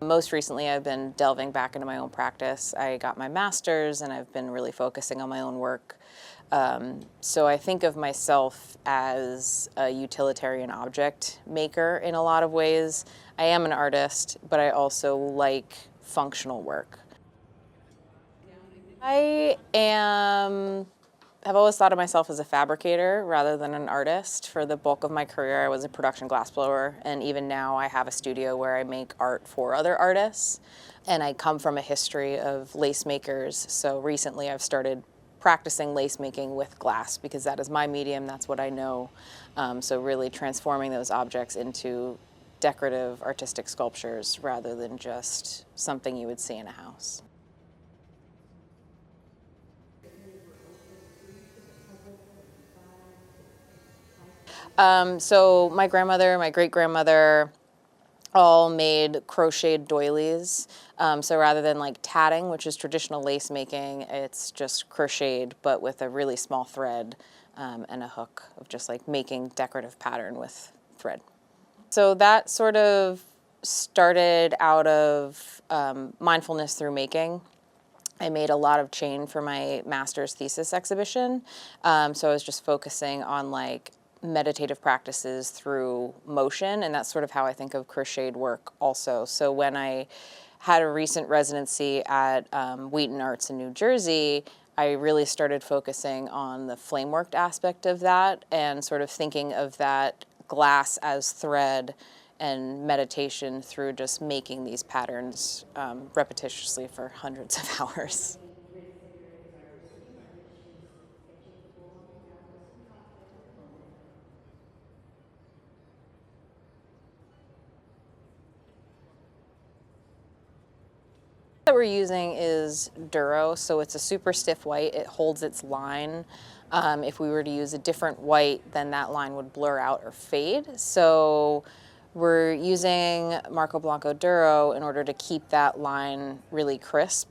Most recently, I've been delving back into my own practice. I got my master's and I've been really focusing on my own work. So I think of myself as a utilitarian object maker in a lot of ways. I am an artist, but I also like functional work. I've always thought of myself as a fabricator rather than an artist. For the bulk of my career, I was a production glassblower, and even now I have a studio where I make art for other artists. And I come from a history of lace makers, so recently I've started practicing lace making with glass because that is my medium, that's what I know. So really transforming those objects into decorative artistic sculptures rather than just something you would see in a house. So my grandmother, my great-grandmother all made crocheted doilies. So rather than like tatting, which is traditional lace making, it's just crocheted but with a really small thread and a hook of just like making decorative pattern with thread. So that sort of started out of mindfulness through making. I made a lot of chain for my master's thesis exhibition. So I was just focusing on like meditative practices through motion, and that's sort of how I think of crocheted work also. So when I had a recent residency at WheatonArts in New Jersey, I really started focusing on the flameworked aspect of that and sort of thinking of that glass as thread and meditation through just making these patterns repetitiously for hundreds of hours. That we're using is Duro, so it's a super stiff white. It holds its line. If we were to use a different white, then that line would blur out or fade. So we're using Marco Blanco Duro in order to keep that line really crisp.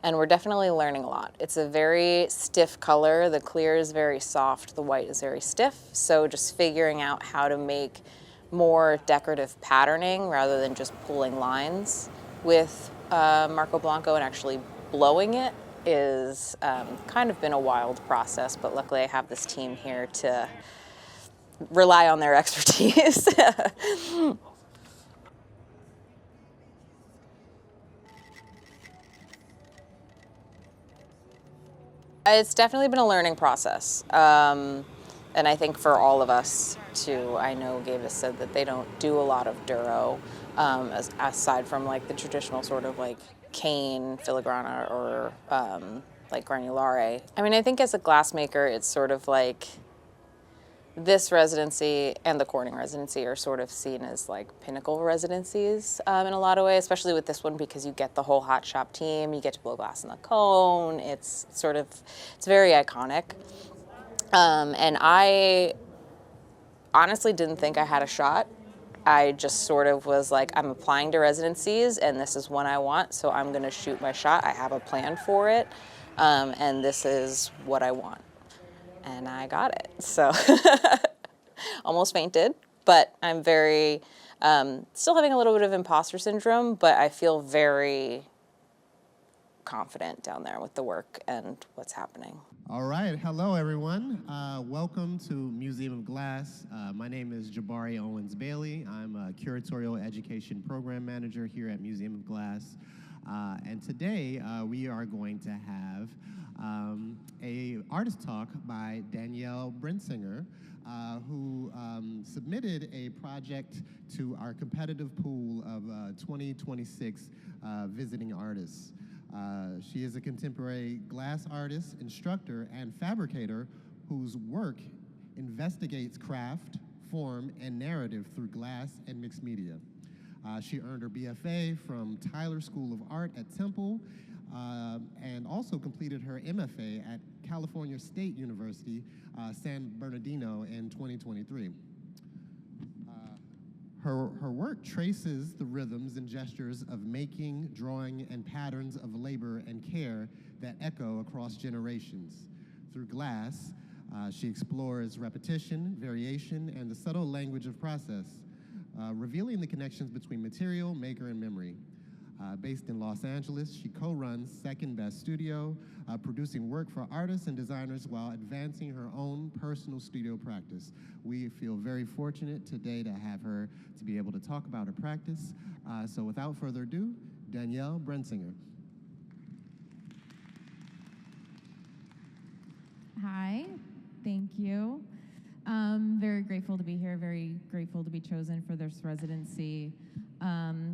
And we're definitely learning a lot. It's a very stiff color. The clear is very soft, the white is very stiff. So just figuring out how to make more decorative patterning rather than just pulling lines with Marco Blanco and actually blowing it is kind of been a wild process, but luckily I have this team here to rely on their expertise. It's definitely been a learning process. And I think for all of us too, I know Gavis said that they don't do a lot of Duro, aside from like the traditional sort of like cane, filigrana, or like granulare. I mean, I think as a glassmaker, it's sort of like this residency and the Corning residency are sort of seen as like pinnacle residencies in a lot of ways, especially with this one because you get the whole hot shop team, you get to blow glass in the cone. It's sort of, it's very iconic. And I honestly didn't think I had a shot. I just sort of was like, I'm applying to residencies and this is one I want, so I'm gonna shoot my shot. I have a plan for it, and this is what I want. And I got it, so almost fainted, but I'm very, still having a little bit of imposter syndrome, but I feel very confident down there with the work and what's happening. All right, hello everyone. Welcome to Museum of Glass. My name is Jabari Owens Bailey. I'm a curatorial education program manager here at Museum of Glass. And today we are going to have a artist talk by Danielle Brensinger, who submitted a project to our competitive pool of 2026 visiting artists. She is a contemporary glass artist, instructor, and fabricator whose work investigates craft, form, and narrative through glass and mixed media. She earned her BFA from Tyler School of Art at Temple and also completed her MFA at California State University San Bernardino in 2023. Her work traces the rhythms and gestures of making, drawing, and patterns of labor and care that echo across generations. Through glass, she explores repetition, variation, and the subtle language of process, revealing the connections between material, maker, and memory. Based in Los Angeles, she co-runs Second Best Studio, producing work for artists and designers while advancing her own personal studio practice. We feel very fortunate today to have her to be able to talk about her practice. So without further ado, Danielle Brensinger. Hi, thank you. Very grateful to be here, very grateful to be chosen for this residency.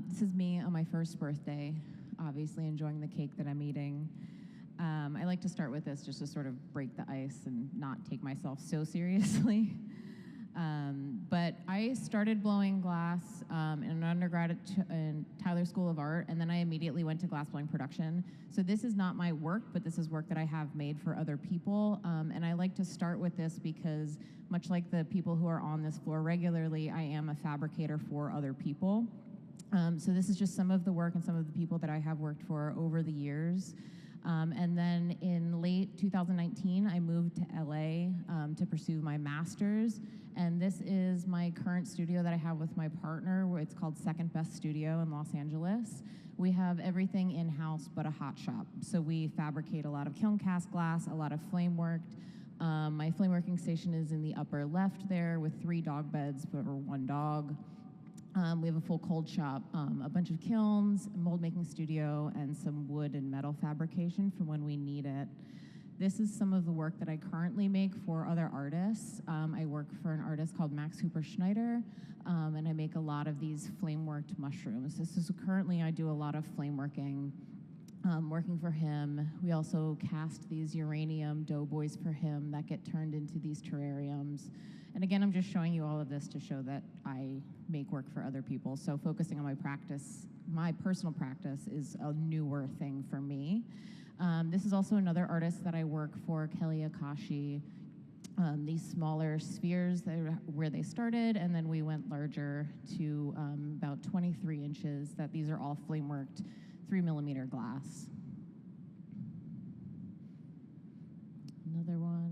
This is me on my first birthday, obviously enjoying the cake that I'm eating. I like to start with this just to sort of break the ice and not take myself so seriously. But I started blowing glass in an undergrad in Tyler School of Art, and then I immediately went to glassblowing production. So this is not my work, but this is work that I have made for other people. And I like to start with this because, much like the people who are on this floor regularly, I am a fabricator for other people. So this is just some of the work and some of the people that I have worked for over the years. And then in late 2019, I moved to LA to pursue my master's. And this is my current studio that I have with my partner. It's called Second Best Studio in Los Angeles. We have everything in-house but a hot shop. So we fabricate a lot of kiln cast glass, a lot of flame worked. My flame working station is in the upper left there with 3 dog beds for 1 dog. We have a full cold shop, a bunch of kilns, mold making studio, and some wood and metal fabrication for when we need it. This is some of the work that I currently make for other artists. I work for an artist called Max Hooper Schneider, and I make a lot of these flame-worked mushrooms. This is currently I do a lot of flame working, working for him. We also cast these uranium doughboys for him that get turned into these terrariums. And again, I'm just showing you all of this to show that I make work for other people. So focusing on my practice, my personal practice is a newer thing for me. This is also another artist that I work for, Kelly Akashi. These smaller spheres that are where they started, and then we went larger to about 23 inches. That these are all flame worked 3mm glass. Another one.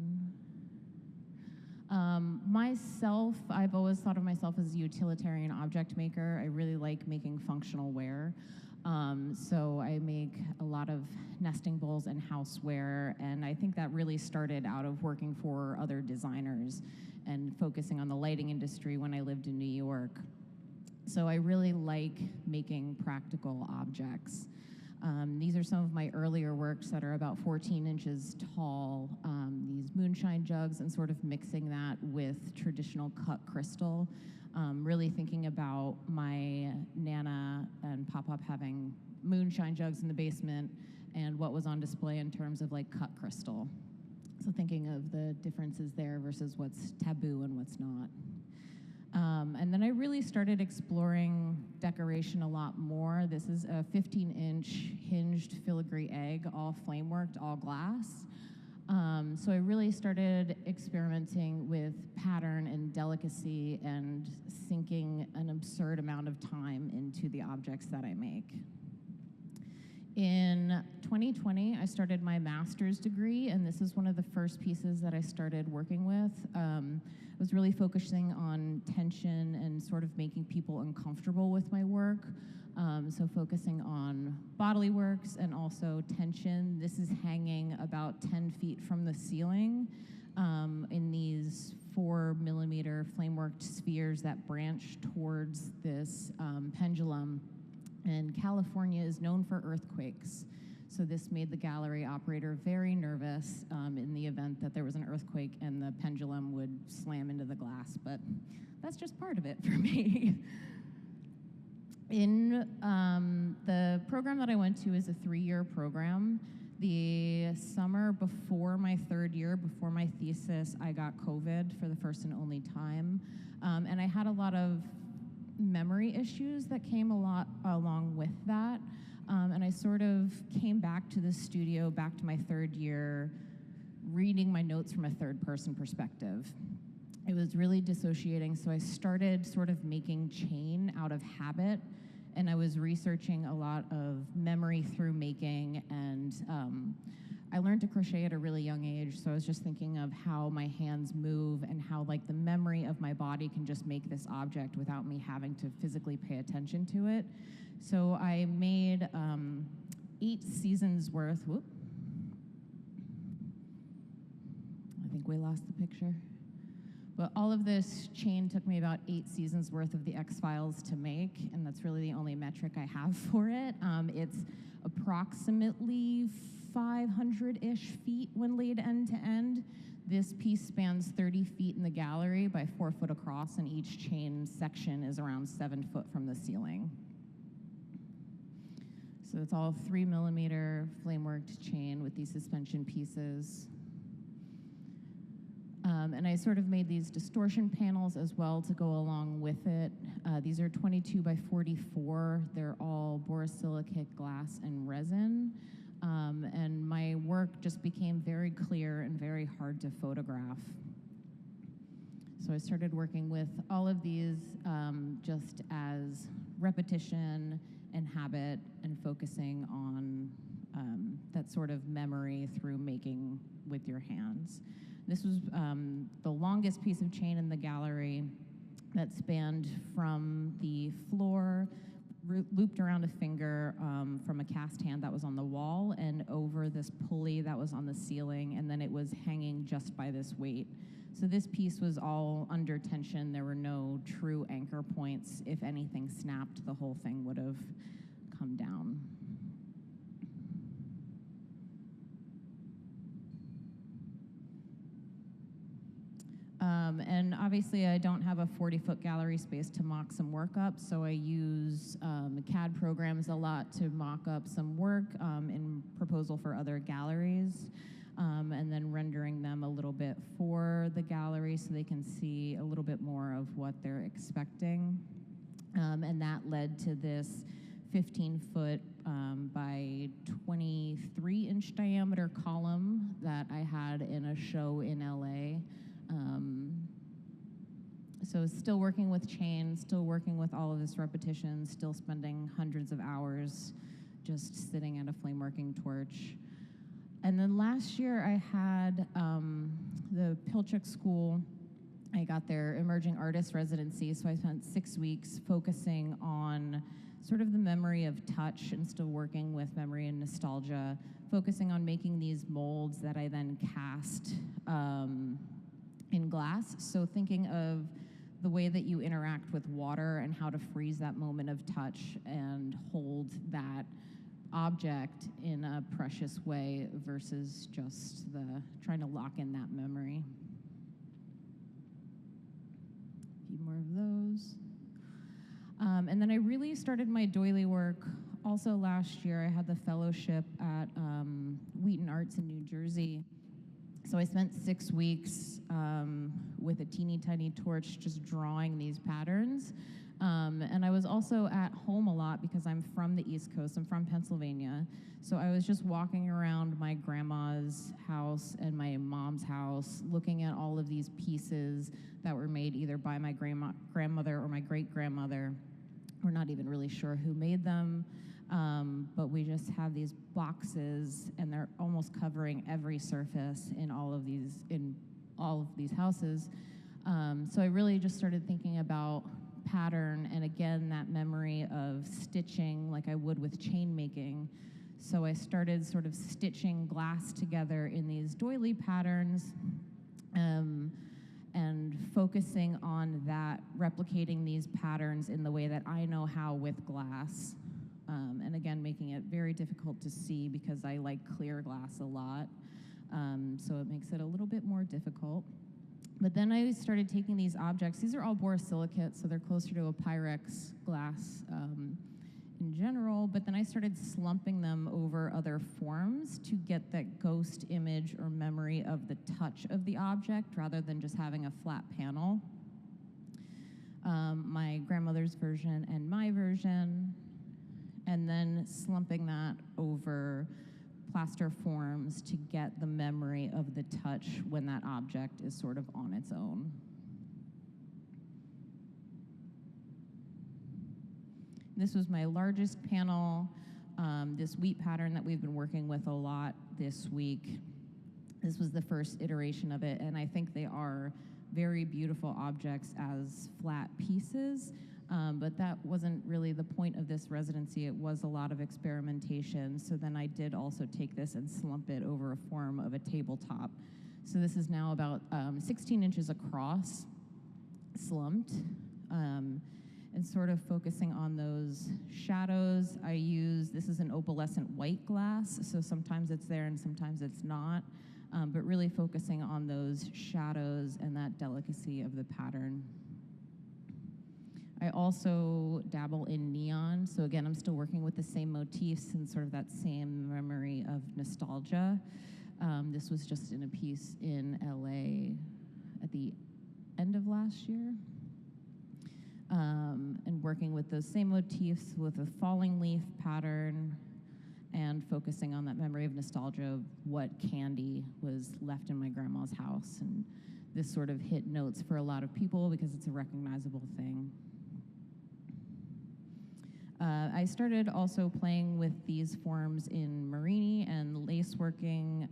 Myself, I've always thought of myself as a utilitarian object maker. I really like making functional ware. So I make a lot of nesting bowls and houseware, and I think that really started out of working for other designers and focusing on the lighting industry when I lived in New York. So I really like making practical objects. These are some of my earlier works that are about 14 inches tall, these moonshine jugs, and sort of mixing that with traditional cut crystal. Really thinking about my Nana and Pop-Up having moonshine jugs in the basement and what was on display in terms of like cut crystal. So thinking of the differences there versus what's taboo and what's not. And then I really started exploring decoration a lot more. This is a 15-inch hinged filigree egg, all flame worked, all glass. So I really started experimenting with pattern and delicacy and sinking an absurd amount of time into the objects that I make. In 2020, I started my master's degree, and this is one of the first pieces that I started working with. I was really focusing on tension and sort of making people uncomfortable with my work. So focusing on bodily works and also tension. This is hanging about 10 feet from the ceiling in these 4mm flame-worked spheres that branch towards this pendulum. And California is known for earthquakes. So this made the gallery operator very nervous in the event that there was an earthquake and the pendulum would slam into the glass, but that's just part of it for me. In the program that I went to is a 3-year program. The summer before my 3rd year, before my thesis, I got COVID for the first and only time. And I had a lot of memory issues that came along with that. And I sort of came back to the studio, back to my 3rd year, reading my notes from a 3rd-person perspective. It was really dissociating, so I started sort of making chain out of habit, and I was researching a lot of memory through making and I learned to crochet at a really young age, so I was just thinking of how my hands move and how like the memory of my body can just make this object without me having to physically pay attention to it. So I made 8 seasons worth. Whoop. I think we lost the picture. But all of this chain took me about 8 seasons worth of the X-Files to make, and that's really the only metric I have for it. It's approximately 500-ish feet when laid end to end. This piece spans 30 feet in the gallery by 4 foot across, and each chain section is around 7 foot from the ceiling. So it's all 3mm flame-worked chain with these suspension pieces. And I sort of made these distortion panels as well to go along with it. These are 22 by 44. They're all borosilicate glass and resin. And my work just became very clear and very hard to photograph. So I started working with all of these just as repetition and habit and focusing on that sort of memory through making with your hands. This was the longest piece of chain in the gallery that spanned from the floor, looped around a finger from a cast hand that was on the wall and over this pulley that was on the ceiling, and then it was hanging just by this weight. So this piece was all under tension. There were no true anchor points. If anything snapped, the whole thing would have come down. And obviously I don't have a 40-foot gallery space to mock some work up, so I use CAD programs a lot to mock up some work in proposal for other galleries, and then rendering them a little bit for the gallery so they can see a little bit more of what they're expecting. And that led to this 15-foot by 23-inch diameter column that I had in a show in LA. So still working with chain, still working with all of this repetition, still spending hundreds of hours just sitting at a flame working torch. And then last year I had the Pilchuck School. I got their emerging artist residency, so I spent 6 weeks focusing on sort of the memory of touch and still working with memory and nostalgia, focusing on making these molds that I then cast in glass. So thinking of the way that you interact with water and how to freeze that moment of touch and hold that object in a precious way versus just trying to lock in that memory. A few more of those. And then I really started my doily work also last year. I had the fellowship at WheatonArts in New Jersey. So I spent 6 weeks with a teeny tiny torch just drawing these patterns. And I was also at home a lot because I'm from the East Coast. I'm from Pennsylvania. So I was just walking around my grandma's house and my mom's house, looking at all of these pieces that were made either by my grandmother or my great-grandmother. We're not even really sure who made them. But we just have these boxes, and they're almost covering every surface in all of these houses. So I really just started thinking about pattern, and again, that memory of stitching like I would with chain making. So I started sort of stitching glass together in these doily patterns, and focusing on that, replicating these patterns in the way that I know how with glass. And again, making it very difficult to see because I like clear glass a lot. So it makes it a little bit more difficult. But then I started taking these objects. These are all borosilicate, so they're closer to a Pyrex glass in general. But then I started slumping them over other forms to get that ghost image or memory of the touch of the object rather than just having a flat panel. My grandmother's version and my version. And then slumping that over plaster forms to get the memory of the touch when that object is sort of on its own. This was my largest panel. this wheat pattern that we've been working with a lot this week. This was the first iteration of it, and I think they are very beautiful objects as flat pieces, but that wasn't really the point of this residency. It was a lot of experimentation, so then I did also take this and slump it over a form of a tabletop. So this is now about 16 inches across, slumped, and sort of focusing on those shadows. This is an opalescent white glass, so sometimes it's there and sometimes it's not, but really focusing on those shadows and that delicacy of the pattern. I also dabble in neon, so again, I'm still working with the same motifs and sort of that same memory of nostalgia. This was just in a piece in LA at the end of last year. And working with those same motifs with a falling leaf pattern and focusing on that memory of nostalgia of what candy was left in my grandma's house. And this sort of hit notes for a lot of people because it's a recognizable thing. I started also playing with these forms in Marini and lace working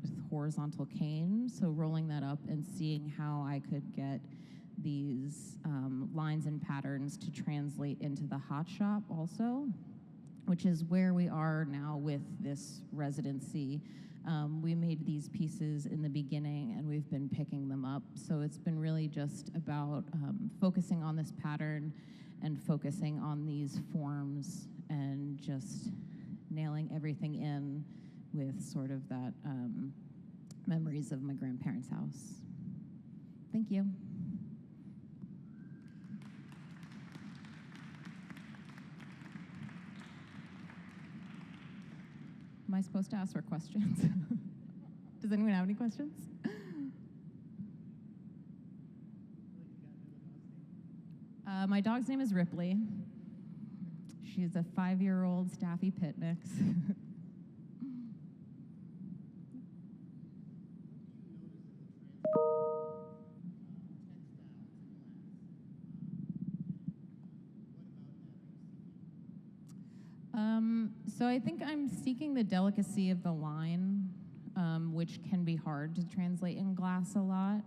with horizontal cane, so rolling that up and seeing how I could get these lines and patterns to translate into the hot shop also, which is where we are now with this residency. We made these pieces in the beginning and we've been picking them up, so it's been really just about focusing on this pattern and focusing on these forms and just nailing everything in with sort of that memories of my grandparents' house. Thank you. Am I supposed to ask for questions? Does anyone have any questions? My dog's name is Ripley. She's a 5-year-old Staffy Pitmix. So I think I'm seeking the delicacy of the line, which can be hard to translate in glass a lot.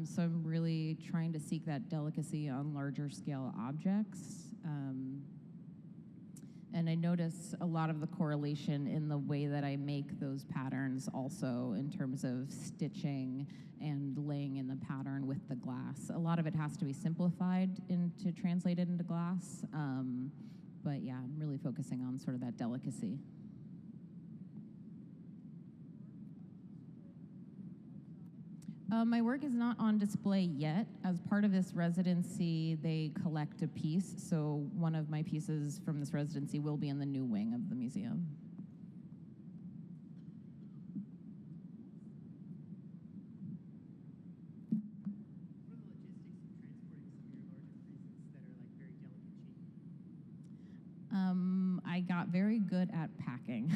So I'm really trying to seek that delicacy on larger scale objects. And I notice a lot of the correlation in the way that I make those patterns also in terms of stitching and laying in the pattern with the glass. A lot of it has to be simplified to translate it into glass. But yeah, I'm really focusing on sort of that delicacy. My work is not on display yet. As part of this residency, they collect a piece, so one of my pieces from this residency will be in the new wing of the museum. I got very good at packing.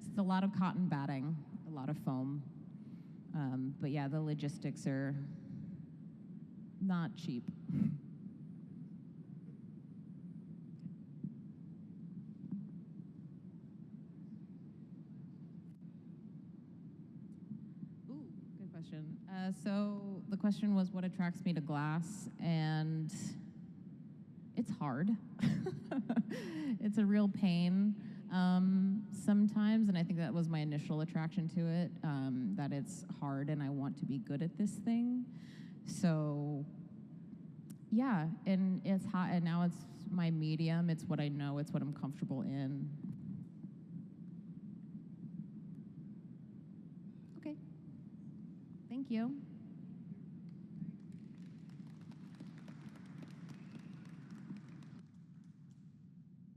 It's a lot of cotton batting, a lot of foam. But yeah, the logistics are not cheap. Ooh, good question. So the question was, what attracts me to glass? And it's hard. It's a real pain sometimes, and I think that was my initial attraction to it, that it's hard and I want to be good at this thing. So yeah, and it's hot, and now it's my medium, it's what I know, it's what I'm comfortable in. Okay, thank you.